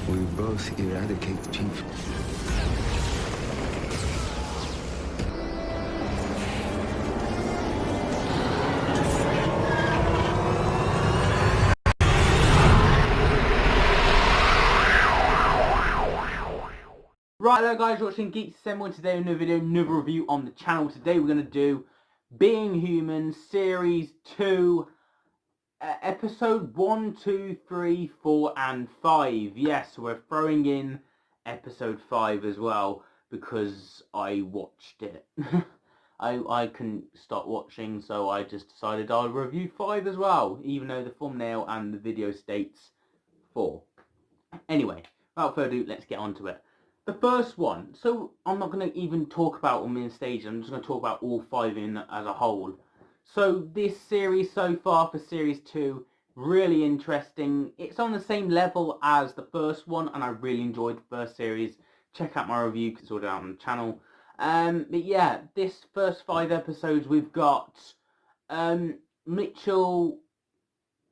We both eradicate people. Right, hello guys, you're watching Geeks Assemble, and today another video, another review on the channel. Today we're going to do Being Human Series 2, Episode 1, 2, 3, 4 and 5. Yes, we're throwing in Episode 5 as well, because I watched it. I couldn't stop watching, so I just decided I'll review 5 as well, even though the thumbnail and the video states 4. Anyway, without further ado, let's get on to it. The first one, so I'm not going to even talk about them in stages, I'm just going to talk about all 5 in as a whole. So this series so far for Series 2, really interesting. It's on the same level as the first one, and I really enjoyed the first series. Check out my review because it's already out on the channel. But yeah, this first 5 episodes we've got Mitchell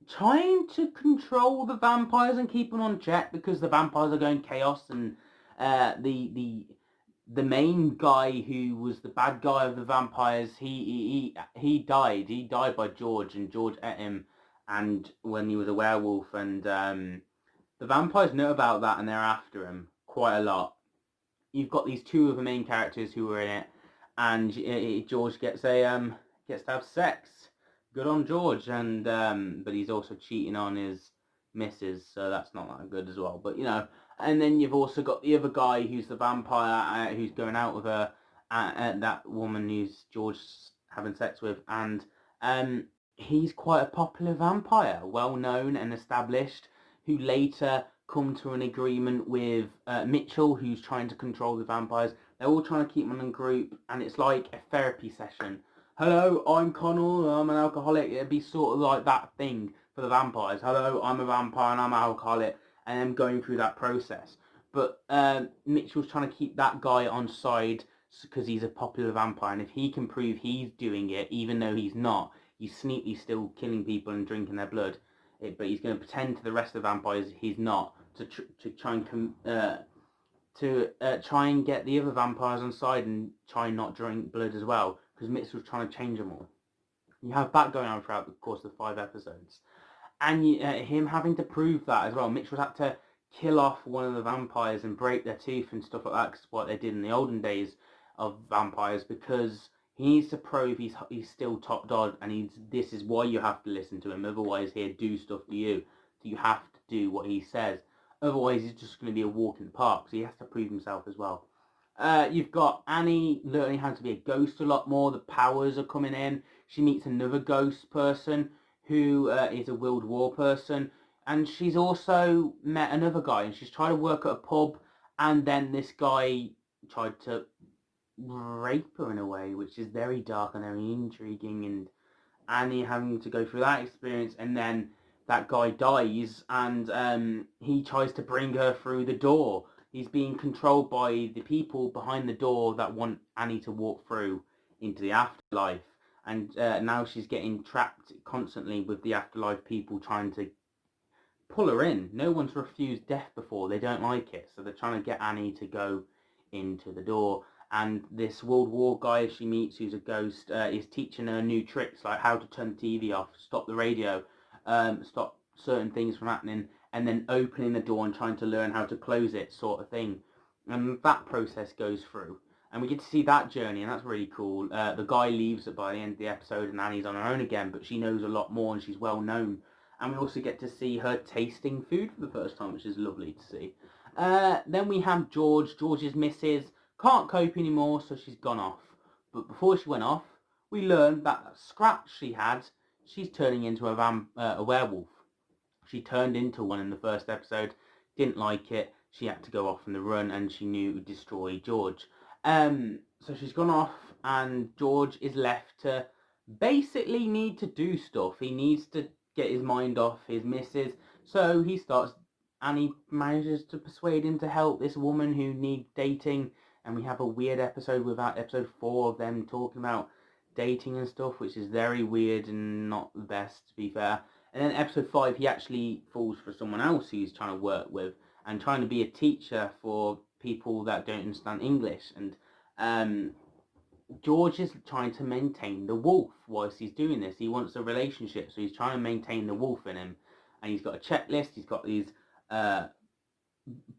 trying to control the vampires and keep them on check because the vampires are going chaos, and the main guy who was the bad guy of the vampires, he died by George, and George ate him, and when he was a werewolf, and the vampires know about that and they're after him quite a lot. You've got these two of the main characters who are in it, and George gets to have sex. Good on George, and but he's also cheating on his missus, so that's not that good as well. But you know, and then you've also got the other guy who's the vampire, who's going out with her, that woman who's George having sex with, and he's quite a popular vampire, well known and established, who later come to an agreement with Mitchell, who's trying to control the vampires. They're all trying to keep them in a group, and it's like a therapy session. Hello, I'm Connell, I'm an alcoholic. It'd be sort of like that thing for the vampires. Hello, I'm a vampire and I'm an alcoholic, and I'm going through that process. But Mitchell's trying to keep that guy on side because he's a popular vampire, and if he can prove he's doing it, even though he's not, he's sneakily still killing people and drinking their blood. But he's going to pretend to the rest of the vampires he's not, to try and get the other vampires on side and try and not drink blood as well, because Mitchell's trying to change them all. You have that going on throughout the course of the 5 episodes, and him having to prove that as well. Mitchell's had to kill off one of the vampires and break their teeth and stuff like that, because what they did in the olden days of vampires, because he needs to prove he's still top dog, and this is why you have to listen to him. Otherwise, he'll do stuff to you. So you have to do what he says. Otherwise, he's just going to be a walk in the park. So he has to prove himself as well. You've got Annie learning how to be a ghost a lot more. The powers are coming in. She meets another ghost person who is a World War person. And she's also met another guy, and she's trying to work at a pub. And then this guy tried to rape her in a way, which is very dark and very intriguing, and Annie having to go through that experience, and then that guy dies, and he tries to bring her through the door. He's being controlled by the people behind the door that want Annie to walk through into the afterlife, and now she's getting trapped constantly with the afterlife people trying to pull her in. No one's refused death before. They don't like it, so they're trying to get Annie to go into the door. And this World War guy she meets, who's a ghost, is teaching her new tricks, like how to turn the TV off, stop the radio, stop certain things from happening, and then opening the door and trying to learn how to close it, sort of thing. And that process goes through, and we get to see that journey, and that's really cool. The guy leaves it by the end of the episode, and Annie's on her own again, but she knows a lot more, and she's well known. And we also get to see her tasting food for the first time, which is lovely to see. Then we have George's missus can't cope anymore, so she's gone off. But before she went off, we learned that scratch she had, she's turning into a werewolf. She turned into one in the first episode, didn't like it, she had to go off on the run, and she knew it would destroy George. So she's gone off, and George is left to basically need to do stuff. He needs to get his mind off his missus, so he starts, and he manages to persuade him to help this woman who needs dating. And we have a weird episode with that episode 4 of them talking about dating and stuff, which is very weird and not the best, to be fair. And then episode 5, he actually falls for someone else he's trying to work with, and trying to be a teacher for people that don't understand English. And George is trying to maintain the wolf whilst he's doing this. He wants a relationship, so he's trying to maintain the wolf in him. And he's got a checklist. He's got these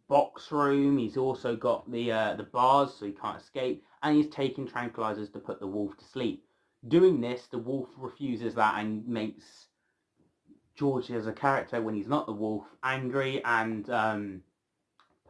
box room. He's also got the bars, so he can't escape. And he's taking tranquilizers to put the wolf to sleep. Doing this, the wolf refuses that and makes George as a character, when he's not the wolf, angry and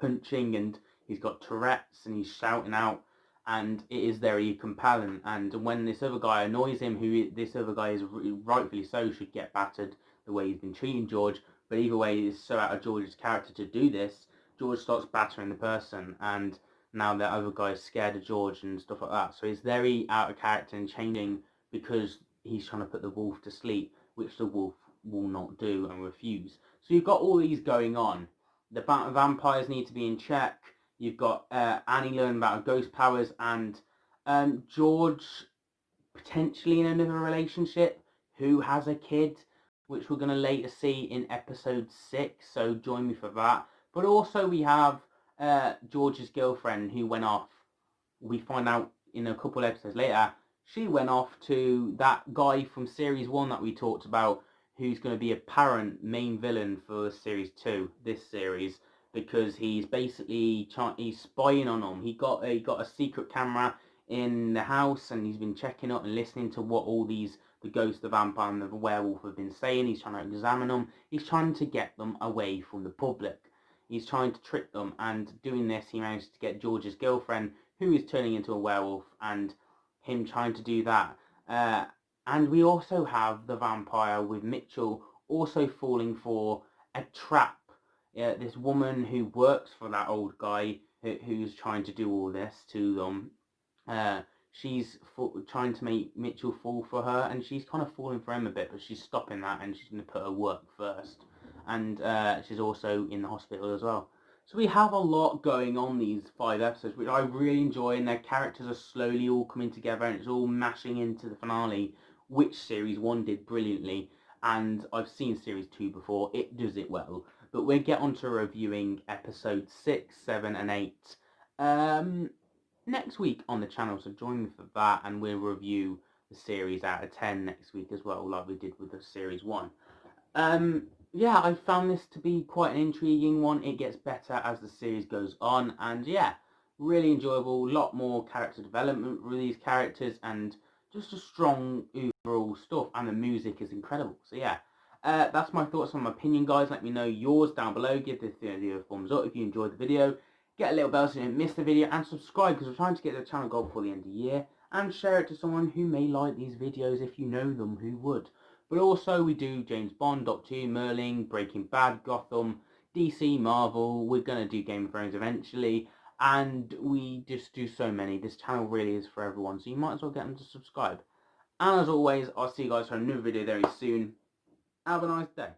punching, and he's got Tourette's and he's shouting out, and it is very compelling. And when this other guy annoys him, who this other guy is rightfully so should get battered the way he's been treating George, but either way it's so out of George's character to do this, George starts battering the person, and now the other guy is scared of George and stuff like that. So he's very out of character and changing because he's trying to put the wolf to sleep, which the wolf will not do and refuse. So you've got all these going on. The vampires need to be in check. You've got Annie learning about her ghost powers, and George potentially in another relationship who has a kid, which we're going to later see in episode 6, so join me for that. But also we have George's girlfriend who went off. We find out in a couple episodes later, she went off to that guy from series 1 that we talked about, who's going to be apparent main villain for series 2, this series, because he's basically he's spying on him. He got a secret camera in the house, and he's been checking up and listening to what all the ghost, the vampire, and the werewolf have been saying. He's trying to examine them. He's trying to get them away from the public. He's trying to trick them, and doing this, he managed to get George's girlfriend, who is turning into a werewolf, and him trying to do that. And we also have the vampire with Mitchell also falling for a trap. This woman who works for that old guy who's trying to do all this to them. She's trying to make Mitchell fall for her, and she's kind of falling for him a bit, but she's stopping that, and she's going to put her work first. And she's also in the hospital as well. So we have a lot going on these 5 episodes, which I really enjoy, and their characters are slowly all coming together, and it's all mashing into the finale, which series 1 did brilliantly, and I've seen series 2 before. It does it well. But we'll get on to reviewing episode 6, 7 and 8 next week on the channel, so join me for that, and we'll review the series out of 10 next week as well, like we did with the series 1. Yeah, I found this to be quite an intriguing one. It gets better as the series goes on, and yeah, really enjoyable. A lot more character development with these characters, and just a strong overall stuff, and the music is incredible. So yeah, that's my thoughts on my opinion, guys. Let me know yours down below. Give this video a thumbs up if you enjoyed the video. Get a little bell so you don't miss the video, and subscribe because we're trying to get the channel goal before the end of the year, and share it to someone who may like these videos if you know them who would. But also we do James Bond, Doctor Who, Merlin, Breaking Bad, Gotham, DC, Marvel. We're going to do Game of Thrones eventually, and we just do so many. This channel really is for everyone, so you might as well get them to subscribe. And as always, I'll see you guys for another video very soon. Have a nice day.